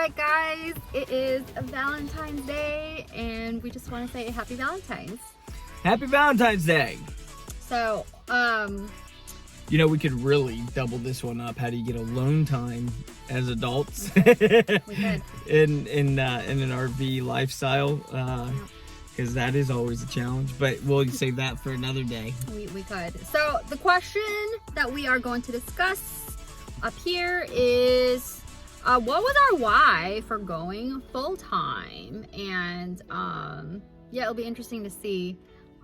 right, guys, it is Valentine's Day, and we just want to say happy Valentine's. Happy Valentine's Day. So, You know, we could really double this one up. How do you get alone time as adults? we could. in an RV lifestyle, because that is always a challenge. But we'll save that for another day. We could. So, the question that we are going to discuss up here is, what was our why for going full time? And yeah, it'll be interesting to see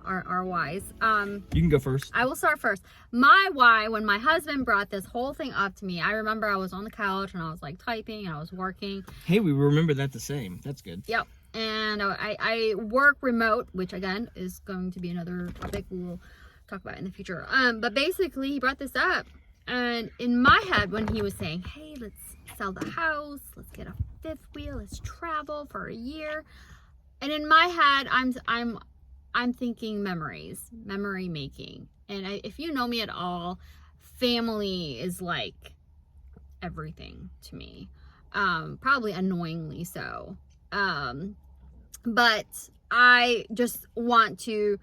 our whys. You can go first. I will start first. My why, when my husband brought this whole thing up to me, I remember I was on the couch and I was like typing and I was working. Hey, we remember that the same. That's good. Yep. And I work remote, which again is going to be another topic we will talk about in the future. But basically he brought this up, and in my head when he was saying, hey, let's sell the house, let's get a fifth wheel, let's travel for a year. And in my head, I'm thinking memories, memory making. And if you know me at all, family is like everything to me. Probably annoyingly so. But I just want to,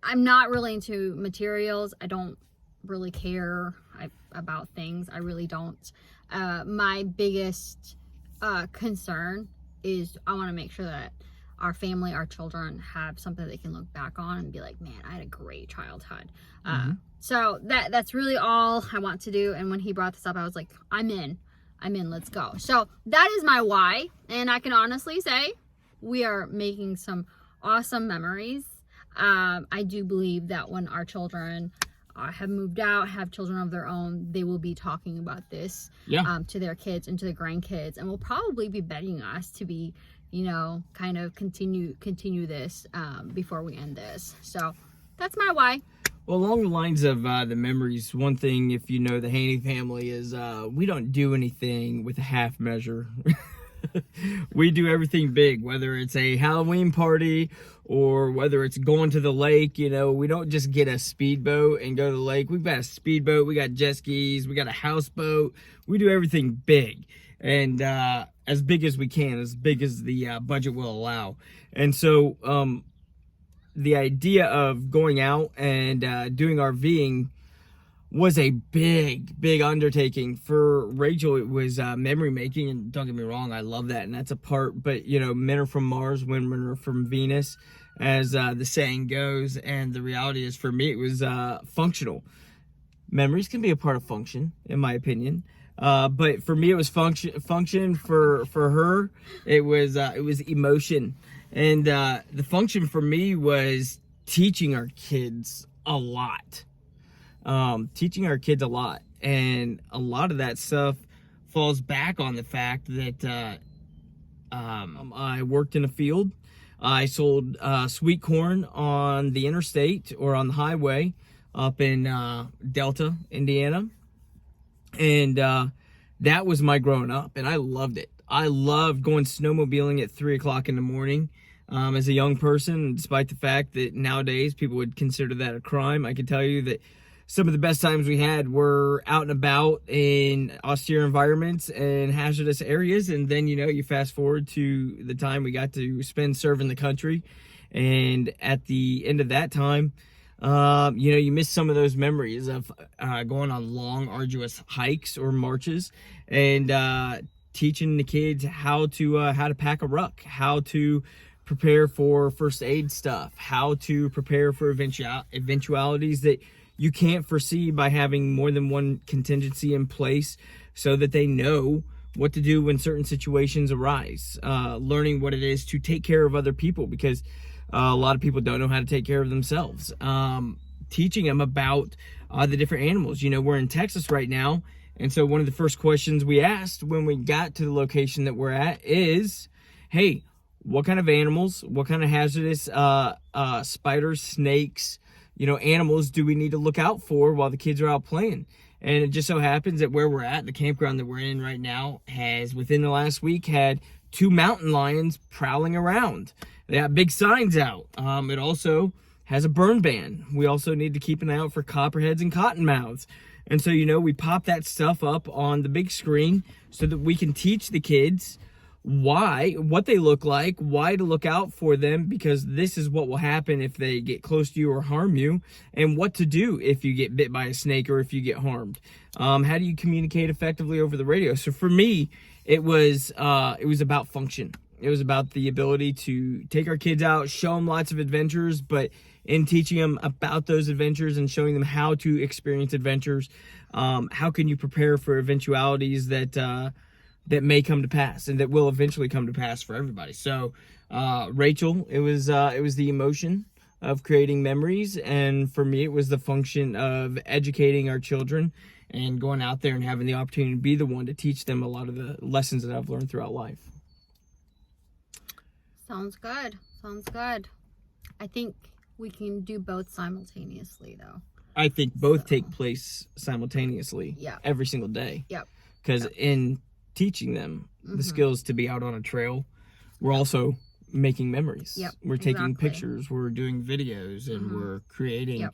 I'm not really into materials. I don't really care about things. I really don't. My biggest concern is I want to make sure that our family, our children have something they can look back on and be like, man, I had a great childhood. So that's really all I want to do. And when he brought this up, I was like, I'm in, let's go. So that is my why. And I can honestly say we are making some awesome memories. I do believe that when our children have moved out, have children of their own, they will be talking about this to their kids and to their grandkids, and will probably be begging us to be, you know, kind of continue this before we end this. So that's my why. Well, along the lines of the memories, one thing, if you know the Haney family, is we don't do anything with a half measure. We do everything big, whether it's a Halloween party or whether it's going to the lake. You know, we don't just get a speedboat and go to the lake. We've got a speedboat, we got jet skis, we got a houseboat. We do everything big, and as big as we can, as big as the budget will allow. And so the idea of going out and doing RVing was a big undertaking. For Rachel, it was memory making, and don't get me wrong, I love that, and that's a part. But you know, men are from Mars, women are from Venus, as the saying goes. And the reality is, for me, it was functional. Memories can be a part of function, in my opinion. But for me, it was function. For her, it was emotion. And the function for me was teaching our kids a lot. And a lot of that stuff falls back on the fact that I worked in a field. I sold sweet corn on the interstate or on the highway up in Delta, Indiana. And that was my growing up, and I loved it. I loved going snowmobiling at 3 o'clock in the morning as a young person, despite the fact that nowadays people would consider that a crime. I can tell you that some of the best times we had were out and about in austere environments and hazardous areas. And then, you know, you fast forward to the time we got to spend serving the country. And at the end of that time, you know, you miss some of those memories of going on long, arduous hikes or marches, and teaching the kids how to pack a ruck, how to prepare for first aid stuff, how to prepare for eventualities that you can't foresee, by having more than one contingency in place so that they know what to do when certain situations arise. Learning what it is to take care of other people, because a lot of people don't know how to take care of themselves. Teaching them about the different animals. You know, we're in Texas right now, and so one of the first questions we asked when we got to the location that we're at is, hey, what kind of animals, what kind of hazardous spiders, snakes, you know, animals do we need to look out for while the kids are out playing? And it just so happens that where we're at, the campground that we're in right now, has within the last week had 2 mountain lions prowling around. They have big signs out. It also has a burn ban. We also need to keep an eye out for copperheads and cottonmouths. And so, we pop that stuff up on the big screen so that we can teach the kids what they look like, why to look out for them, because this is what will happen if they get close to you or harm you, and what to do if you get bit by a snake or if you get harmed. How do you communicate effectively over the radio? So for me, it was about function. It was about the ability to take our kids out, show them lots of adventures, but in teaching them about those adventures and showing them how to experience adventures, how can you prepare for eventualities that may come to pass and that will eventually come to pass for everybody. So, Rachel, it was the emotion of creating memories, and for me, it was the function of educating our children and going out there and having the opportunity to be the one to teach them a lot of the lessons that I've learned throughout life. Sounds good. I think we can do both simultaneously, though. I think both take place simultaneously. Yeah. Every single day. Yep. Because in teaching them the skills to be out on a trail, we're also making memories. Yep. We're taking Exactly. pictures, we're doing videos, and we're creating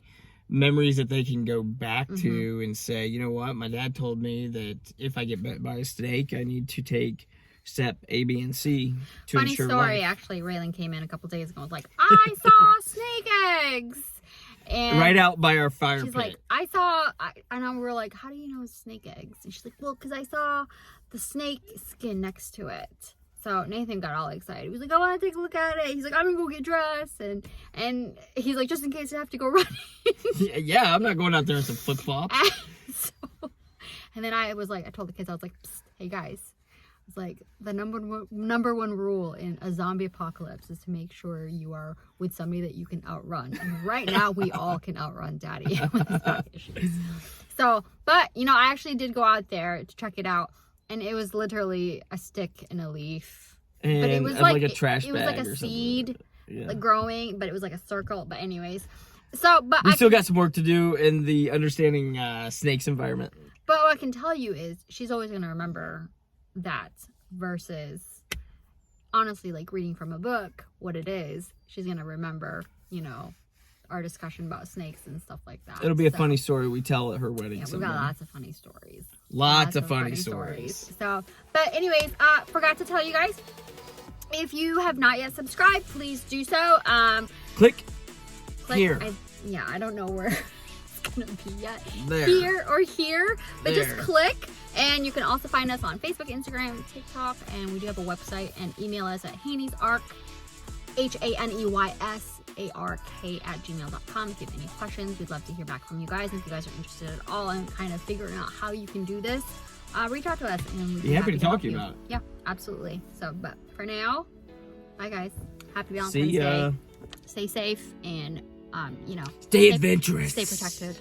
memories that they can go back to and say, you know what, my dad told me that if I get bit by a snake, I need to take step A, B, and C to Funny ensure story, life. actually, Raylan came in a couple days ago and was like, I saw snake eggs. And Right out by our fire she's pit. like, and we were like, how do you know it's snake eggs? And she's like, well, because I saw the snake skin next to it. So Nathan got all excited. He was like, I want to take a look at it. He's like, I'm going to go get dressed. And he's like, just in case I have to go running. yeah, I'm not going out there in some flip-flops. And then I told the kids, I was like, psst, hey guys. It's like the number one rule in a zombie apocalypse is to make sure you are with somebody that you can outrun. And right now we all can outrun Daddy with dog issues. So, but I actually did go out there to check it out, and it was literally a stick and a leaf. And But it was like a trash it was bag like a or seed Yeah. growing, but it was like a circle. But anyways, so but We still got some work to do in the understanding snakes environment. But what I can tell you is she's always going to remember that versus honestly like reading from a book what it is. She's going to remember, our discussion about snakes and stuff like that. It'll be a funny story we tell at her wedding. Yeah, we've someday. got lots of funny stories. Lots of funny stories. So, but anyways, forgot to tell you guys, if you have not yet subscribed, please do so. Click Like, here. I don't know where it's gonna be yet. There. Here or here, but just There. click. And you can also find us on Facebook, Instagram, TikTok, and we do have a website. And email us at haneysark, HANEYSARK@gmail.com. If you have any questions, we'd love to hear back from you guys. And if you guys are interested at all in kind of figuring out how you can do this, reach out to us, and we'd be happy to talk help to you about it. Yeah, absolutely. So, but for now, bye guys. Happy Valentine's See ya. Day. Stay safe and, Stay adventurous. Stay protected.